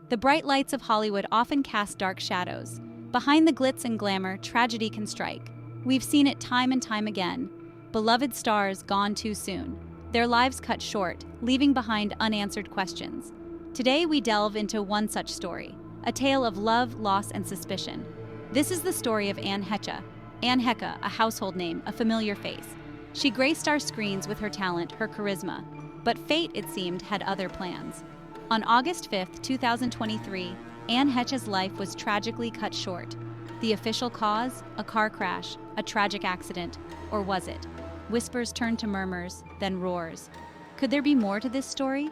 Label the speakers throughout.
Speaker 1: The bright lights of Hollywood often cast dark shadows. Behind the glitz and glamour, tragedy can strike. We've seen it time and time again. Beloved stars gone too soon. Their lives cut short, leaving behind unanswered questions. Today we delve into one such story, a tale of love, loss, and suspicion. This is the story of Anne Heche. Anne Heche, a household name, a familiar face. She graced our screens with her talent, her charisma. But fate, it seemed, had other plans. On August 5, 2023, Anne Heche's life was tragically cut short. The official cause? A car crash, a tragic accident, or was it? Whispers turned to murmurs, then roars. Could there be more to this story?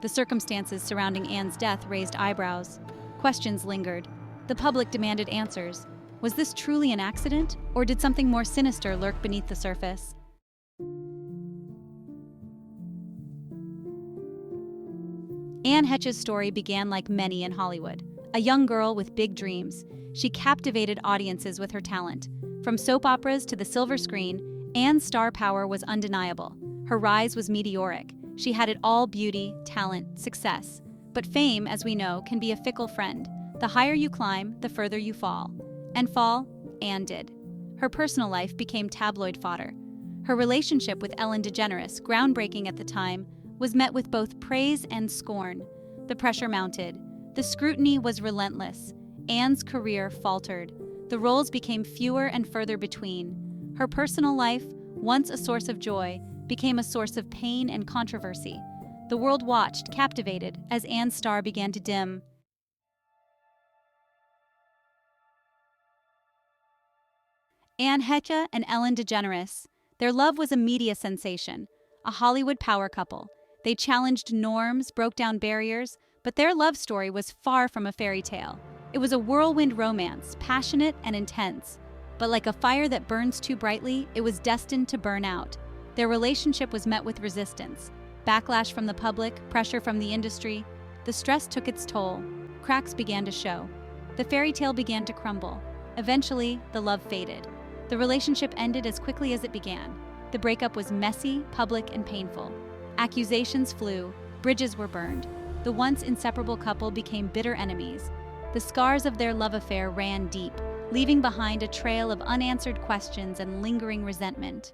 Speaker 1: The circumstances surrounding Anne's death raised eyebrows. Questions lingered. The public demanded answers. Was this truly an accident, or did something more sinister lurk beneath the surface? Anne Heche's story began like many in Hollywood. A young girl with big dreams, she captivated audiences with her talent. From soap operas to the silver screen, Anne's star power was undeniable. Her rise was meteoric. She had it all: beauty, talent, success. But fame, as we know, can be a fickle friend. The higher you climb, the further you fall. And fall, Anne did. Her personal life became tabloid fodder. Her relationship with DeGeneres, groundbreaking at the time, was met with both praise and scorn. The pressure mounted. The scrutiny was relentless. Anne's career faltered. The roles became fewer and further between. Her personal life, once a source of joy, became a source of pain and controversy. The world watched, captivated, as Anne's star began to dim. Anne Heche and DeGeneres. Their love was a media sensation, a Hollywood power couple. They challenged norms, broke down barriers, but their love story was far from a fairy tale. It was a whirlwind romance, passionate and intense. But like a fire that burns too brightly, it was destined to burn out. Their relationship was met with resistance. Backlash from the public, pressure from the industry. The stress took its toll. Cracks began to show. The fairy tale began to crumble. Eventually, the love faded. The relationship ended as quickly as it began. The breakup was messy, public, and painful. Accusations flew, bridges were burned. The once inseparable couple became bitter enemies. The scars of their love affair ran deep, leaving behind a trail of unanswered questions and lingering resentment.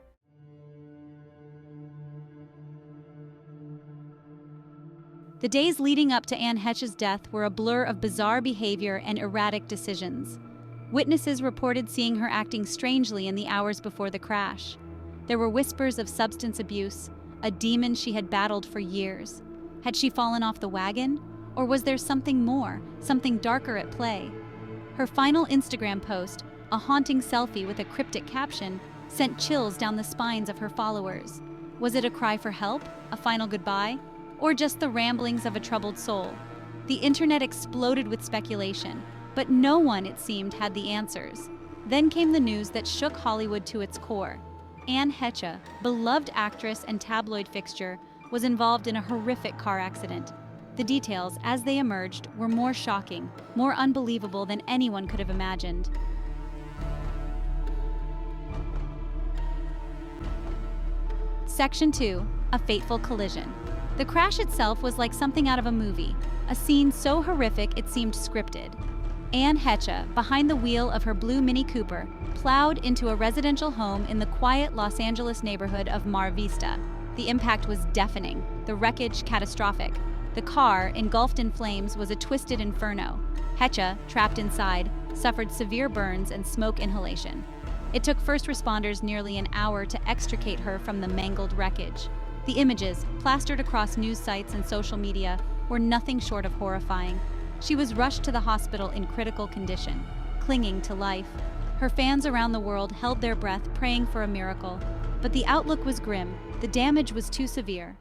Speaker 1: The days leading up to Anne Heche's death were a blur of bizarre behavior and erratic decisions. Witnesses reported seeing her acting strangely in the hours before the crash. There were whispers of substance abuse, a demon she had battled for years. Had she fallen off the wagon? Or was there something more, something darker at play? Her final Instagram post, a haunting selfie with a cryptic caption, sent chills down the spines of her followers. Was it a cry for help, a final goodbye, or just the ramblings of a troubled soul? The internet exploded with speculation, but no one, it seemed, had the answers. Then came the news that shook Hollywood to its core. Anne Heche, beloved actress and tabloid fixture, was involved in a horrific car accident. The details, as they emerged, were more shocking, more unbelievable than anyone could have imagined. Section 2. A Fateful Collision. The crash itself was like something out of a movie, a scene so horrific it seemed scripted. Anne Heche, behind the wheel of her blue Mini Cooper, plowed into a residential home in the quiet Los Angeles neighborhood of Mar Vista. The impact was deafening, the wreckage catastrophic. The car, engulfed in flames, was a twisted inferno. Heche, trapped inside, suffered severe burns and smoke inhalation. It took first responders nearly an hour to extricate her from the mangled wreckage. The images, plastered across news sites and social media, were nothing short of horrifying. She was rushed to the hospital in critical condition, clinging to life. Her fans around the world held their breath, praying for a miracle. But the outlook was grim. The damage was too severe.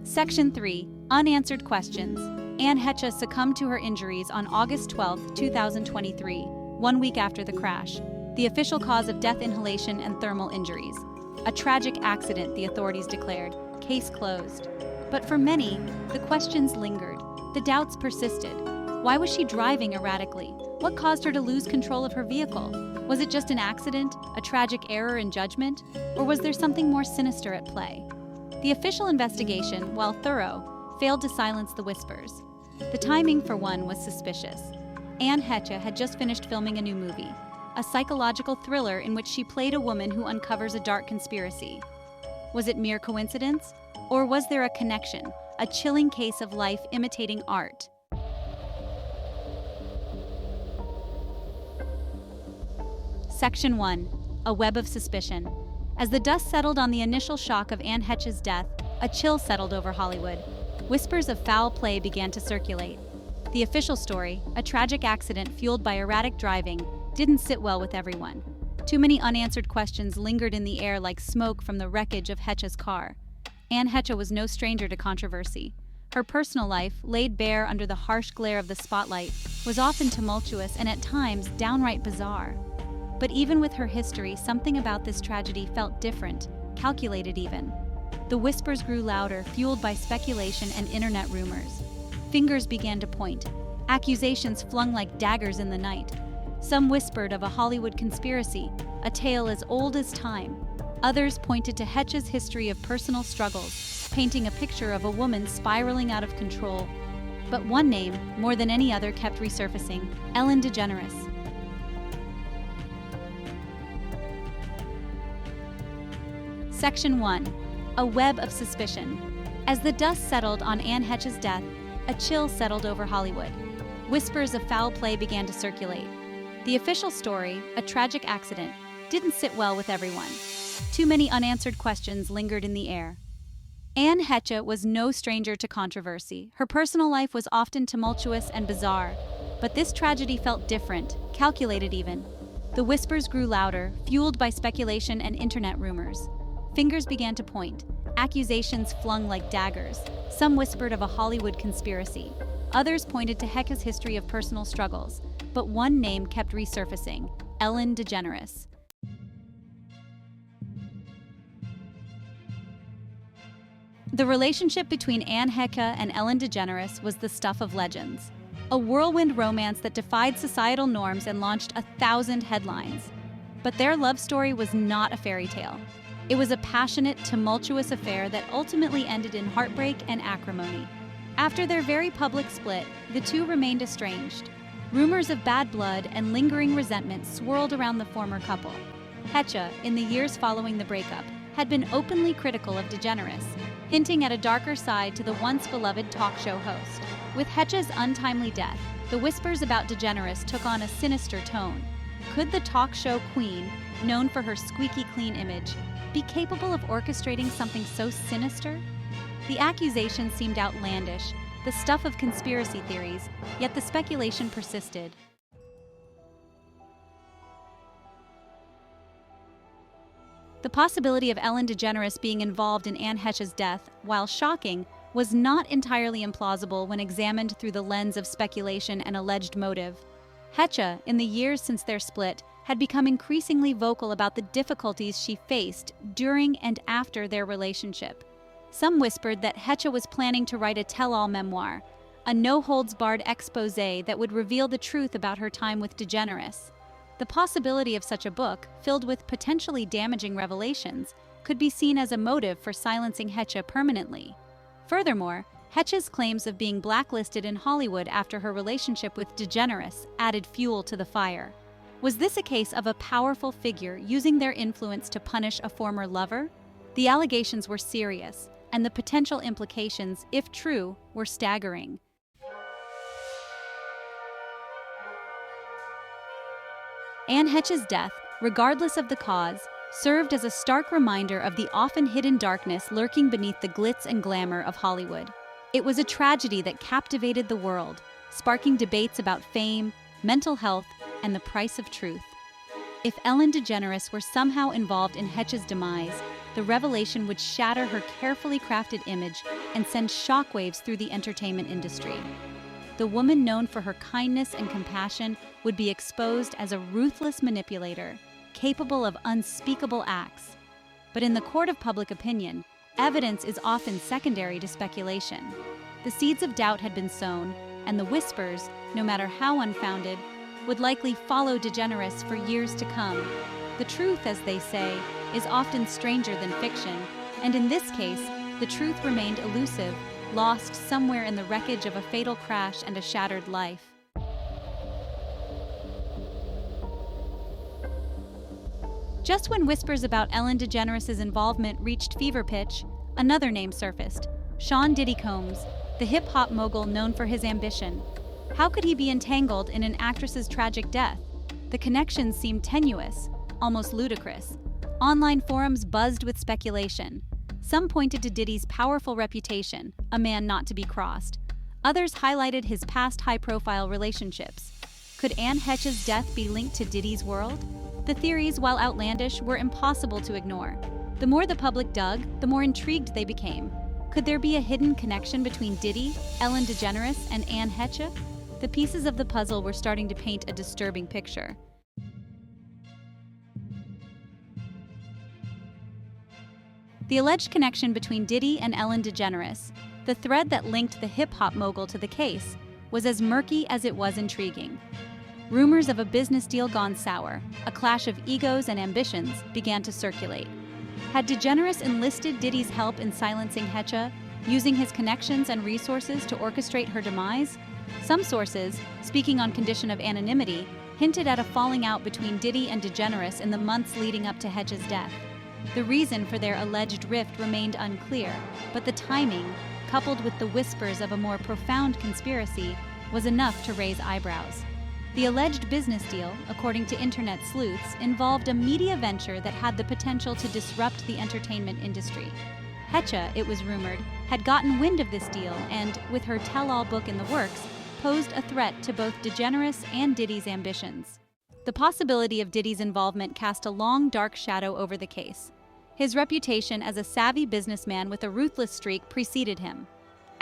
Speaker 1: Section 3. Unanswered Questions. Anne Heche succumbed to her injuries on August 12, 2023, 1 week after the crash. The official cause of death: inhalation and thermal injuries. A tragic accident, the authorities declared. Case closed. But for many, the questions lingered. The doubts persisted. Why was she driving erratically? What caused her to lose control of her vehicle? Was it just an accident, a tragic error in judgment? Or was there something more sinister at play? The official investigation, while thorough, failed to silence the whispers. The timing, for one, was suspicious. Anne Heche had just finished filming a new movie, a psychological thriller in which she played a woman who uncovers a dark conspiracy. Was it mere coincidence? Or was there a connection, a chilling case of life imitating art? Section 1. A Web of Suspicion. As the dust settled on the initial shock of Anne Heche's death, a chill settled over Hollywood. Whispers of foul play began to circulate. The official story, a tragic accident fueled by erratic driving, didn't sit well with everyone. Too many unanswered questions lingered in the air like smoke from the wreckage of Heche's car. Anne Heche was no stranger to controversy. Her personal life, laid bare under the harsh glare of the spotlight, was often tumultuous and at times downright bizarre. But even with her history, something about this tragedy felt different, calculated even. The whispers grew louder, fueled by speculation and internet rumors. Fingers began to point, accusations flung like daggers in the night. Some whispered of a Hollywood conspiracy, a tale as old as time. Others pointed to Heche's history of personal struggles, painting a picture of a woman spiraling out of control. But one name, more than any other, kept resurfacing: Ellen DeGeneres. Section 1. A Web of Suspicion. As the dust settled on Anne Heche's death, a chill settled over Hollywood. Whispers of foul play began to circulate. The official story, a tragic accident, didn't sit well with everyone. Too many unanswered questions lingered in the air. Anne Heche was no stranger to controversy. Her personal life was often tumultuous and bizarre. But this tragedy felt different, calculated even. The whispers grew louder, fueled by speculation and internet rumors. Fingers began to point, accusations flung like daggers. Some whispered of a Hollywood conspiracy. Others pointed to Heche's history of personal struggles. But one name kept resurfacing: Ellen DeGeneres. The relationship between Anne Heche and Ellen DeGeneres was the stuff of legends. A whirlwind romance that defied societal norms and launched 1,000 headlines. But their love story was not a fairy tale. It was a passionate, tumultuous affair that ultimately ended in heartbreak and acrimony. After their very public split, the two remained estranged. Rumors of bad blood and lingering resentment swirled around the former couple. Heche, in the years following the breakup, had been openly critical of DeGeneres, hinting at a darker side to the once beloved talk show host. With Heche's untimely death, the whispers about DeGeneres took on a sinister tone. Could the talk show queen, known for her squeaky clean image, be capable of orchestrating something so sinister? The accusations seemed outlandish, the stuff of conspiracy theories, yet the speculation persisted. The possibility of Ellen DeGeneres being involved in Anne Heche's death, while shocking, was not entirely implausible when examined through the lens of speculation and alleged motive. Heche, in the years since their split, had become increasingly vocal about the difficulties she faced during and after their relationship. Some whispered that Heche was planning to write a tell-all memoir, a no-holds-barred exposé that would reveal the truth about her time with DeGeneres. The possibility of such a book, filled with potentially damaging revelations, could be seen as a motive for silencing Heche permanently. Furthermore, Heche's claims of being blacklisted in Hollywood after her relationship with DeGeneres added fuel to the fire. Was this a case of a powerful figure using their influence to punish a former lover? The allegations were serious, and the potential implications, if true, were staggering. Anne Heche's death, regardless of the cause, served as a stark reminder of the often hidden darkness lurking beneath the glitz and glamour of Hollywood. It was a tragedy that captivated the world, sparking debates about fame, mental health, and the price of truth. If Ellen DeGeneres were somehow involved in Heche's demise, the revelation would shatter her carefully crafted image and send shockwaves through the entertainment industry. The woman known for her kindness and compassion would be exposed as a ruthless manipulator, capable of unspeakable acts. But in the court of public opinion, evidence is often secondary to speculation. The seeds of doubt had been sown, and the whispers, no matter how unfounded, would likely follow DeGeneres for years to come. The truth, as they say, is often stranger than fiction, and in this case, the truth remained elusive, lost somewhere in the wreckage of a fatal crash and a shattered life. Just when whispers about Ellen DeGeneres' involvement reached fever pitch, another name surfaced: Sean Diddy Combs, the hip-hop mogul known for his ambition. How could he be entangled in an actress's tragic death? The connections seemed tenuous, almost ludicrous. Online forums buzzed with speculation. Some pointed to Diddy's powerful reputation, a man not to be crossed. Others highlighted his past high-profile relationships. Could Anne Heche's death be linked to Diddy's world? The theories, while outlandish, were impossible to ignore. The more the public dug, the more intrigued they became. Could there be a hidden connection between Diddy, Ellen DeGeneres, and Anne Heche? The pieces of the puzzle were starting to paint a disturbing picture. The alleged connection between Diddy and Ellen DeGeneres, the thread that linked the hip-hop mogul to the case, was as murky as it was intriguing. Rumors of a business deal gone sour, a clash of egos and ambitions, began to circulate. Had DeGeneres enlisted Diddy's help in silencing Heche, using his connections and resources to orchestrate her demise? Some sources, speaking on condition of anonymity, hinted at a falling out between Diddy and DeGeneres in the months leading up to Heche's death. The reason for their alleged rift remained unclear, but the timing, coupled with the whispers of a more profound conspiracy, was enough to raise eyebrows. The alleged business deal, according to internet sleuths, involved a media venture that had the potential to disrupt the entertainment industry. Heche, it was rumored, had gotten wind of this deal and, with her tell-all book in the works, posed a threat to both DeGeneres and Diddy's ambitions. The possibility of Diddy's involvement cast a long, dark shadow over the case. His reputation as a savvy businessman with a ruthless streak preceded him.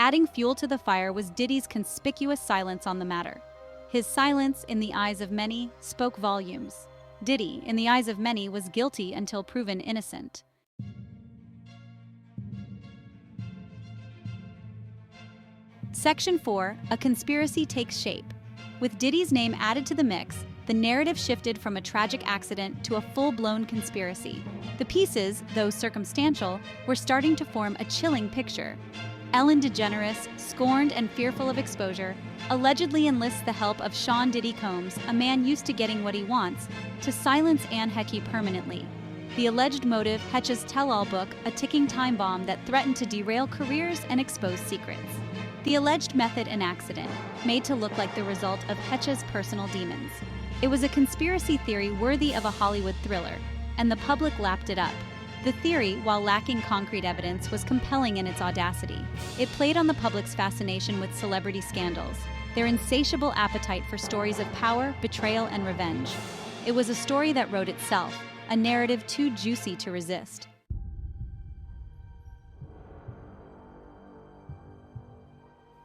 Speaker 1: Adding fuel to the fire was Diddy's conspicuous silence on the matter. His silence, in the eyes of many, spoke volumes. Diddy, in the eyes of many, was guilty until proven innocent. Section 4, A Conspiracy Takes Shape. With Diddy's name added to the mix, the narrative shifted from a tragic accident to a full-blown conspiracy. The pieces, though circumstantial, were starting to form a chilling picture. Ellen DeGeneres, scorned and fearful of exposure, allegedly enlists the help of Sean Diddy Combs, a man used to getting what he wants, to silence Anne Heche permanently. The alleged motive, Heche's tell-all book, a ticking time bomb that threatened to derail careers and expose secrets. The alleged method, an accident, made to look like the result of Heche's personal demons. It was a conspiracy theory worthy of a Hollywood thriller, and the public lapped it up. The theory, while lacking concrete evidence, was compelling in its audacity. It played on the public's fascination with celebrity scandals, their insatiable appetite for stories of power, betrayal, and revenge. It was a story that wrote itself, a narrative too juicy to resist.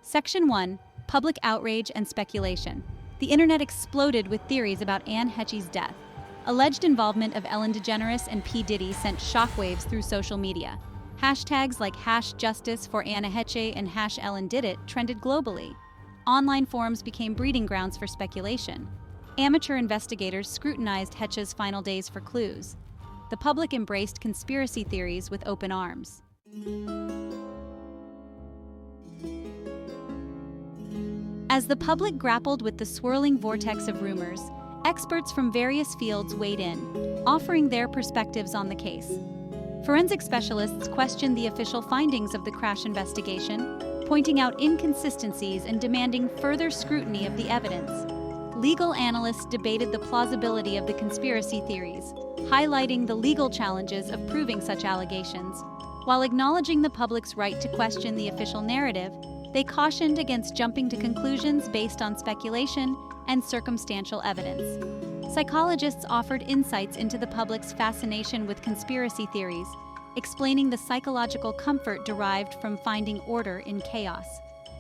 Speaker 1: Section 1, Public Outrage and Speculation. The internet exploded with theories about Anne Heche's death. Alleged involvement of Ellen DeGeneres and P. Diddy sent shockwaves through social media. Hashtags like #Justice for Anna Heche and #EllenDidIt trended globally. Online forums became breeding grounds for speculation. Amateur investigators scrutinized Heche's final days for clues. The public embraced conspiracy theories with open arms. As the public grappled with the swirling vortex of rumors, experts from various fields weighed in, offering their perspectives on the case. Forensic specialists questioned the official findings of the crash investigation, pointing out inconsistencies and demanding further scrutiny of the evidence. Legal analysts debated the plausibility of the conspiracy theories, highlighting the legal challenges of proving such allegations. While acknowledging the public's right to question the official narrative, they cautioned against jumping to conclusions based on speculation and circumstantial evidence. Psychologists offered insights into the public's fascination with conspiracy theories, explaining the psychological comfort derived from finding order in chaos.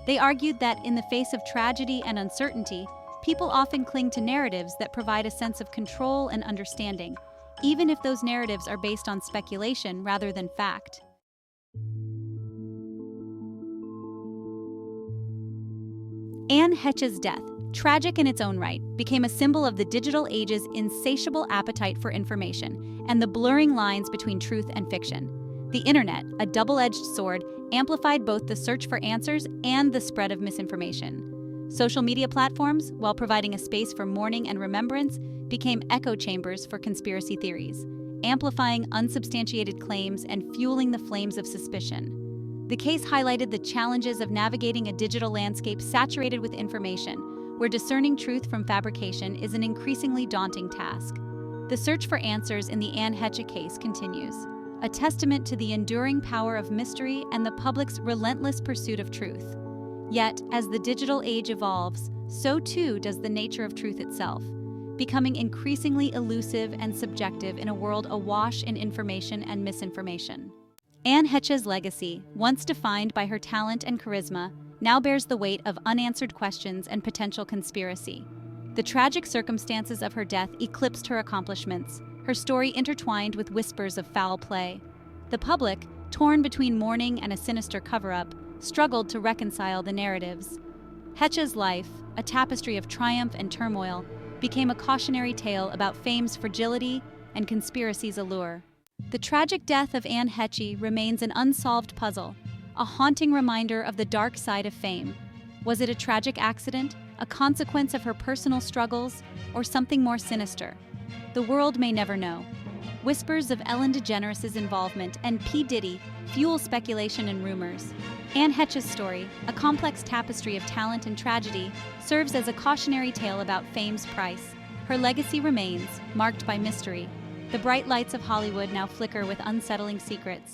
Speaker 1: They argued that in the face of tragedy and uncertainty, people often cling to narratives that provide a sense of control and understanding, even if those narratives are based on speculation rather than fact. Anne Heche's death, tragic in its own right, became a symbol of the digital age's insatiable appetite for information and the blurring lines between truth and fiction. The internet, a double-edged sword, amplified both the search for answers and the spread of misinformation. Social media platforms, while providing a space for mourning and remembrance, became echo chambers for conspiracy theories, amplifying unsubstantiated claims and fueling the flames of suspicion. The case highlighted the challenges of navigating a digital landscape saturated with information, where discerning truth from fabrication is an increasingly daunting task. The search for answers in the Anne Heche case continues, a testament to the enduring power of mystery and the public's relentless pursuit of truth. Yet, as the digital age evolves, so too does the nature of truth itself, becoming increasingly elusive and subjective in a world awash in information and misinformation. Anne Heche's legacy, once defined by her talent and charisma, now bears the weight of unanswered questions and potential conspiracy. The tragic circumstances of her death eclipsed her accomplishments, her story intertwined with whispers of foul play. The public, torn between mourning and a sinister cover-up, struggled to reconcile the narratives. Heche's life, a tapestry of triumph and turmoil, became a cautionary tale about fame's fragility and conspiracy's allure. The tragic death of Anne Heche remains an unsolved puzzle, a haunting reminder of the dark side of fame. Was it a tragic accident, a consequence of her personal struggles, or something more sinister? The world may never know. Whispers of Ellen DeGeneres' involvement and P. Diddy fuel speculation and rumors. Anne Heche's story, a complex tapestry of talent and tragedy, serves as a cautionary tale about fame's price. Her legacy remains, marked by mystery. The bright lights of Hollywood now flicker with unsettling secrets.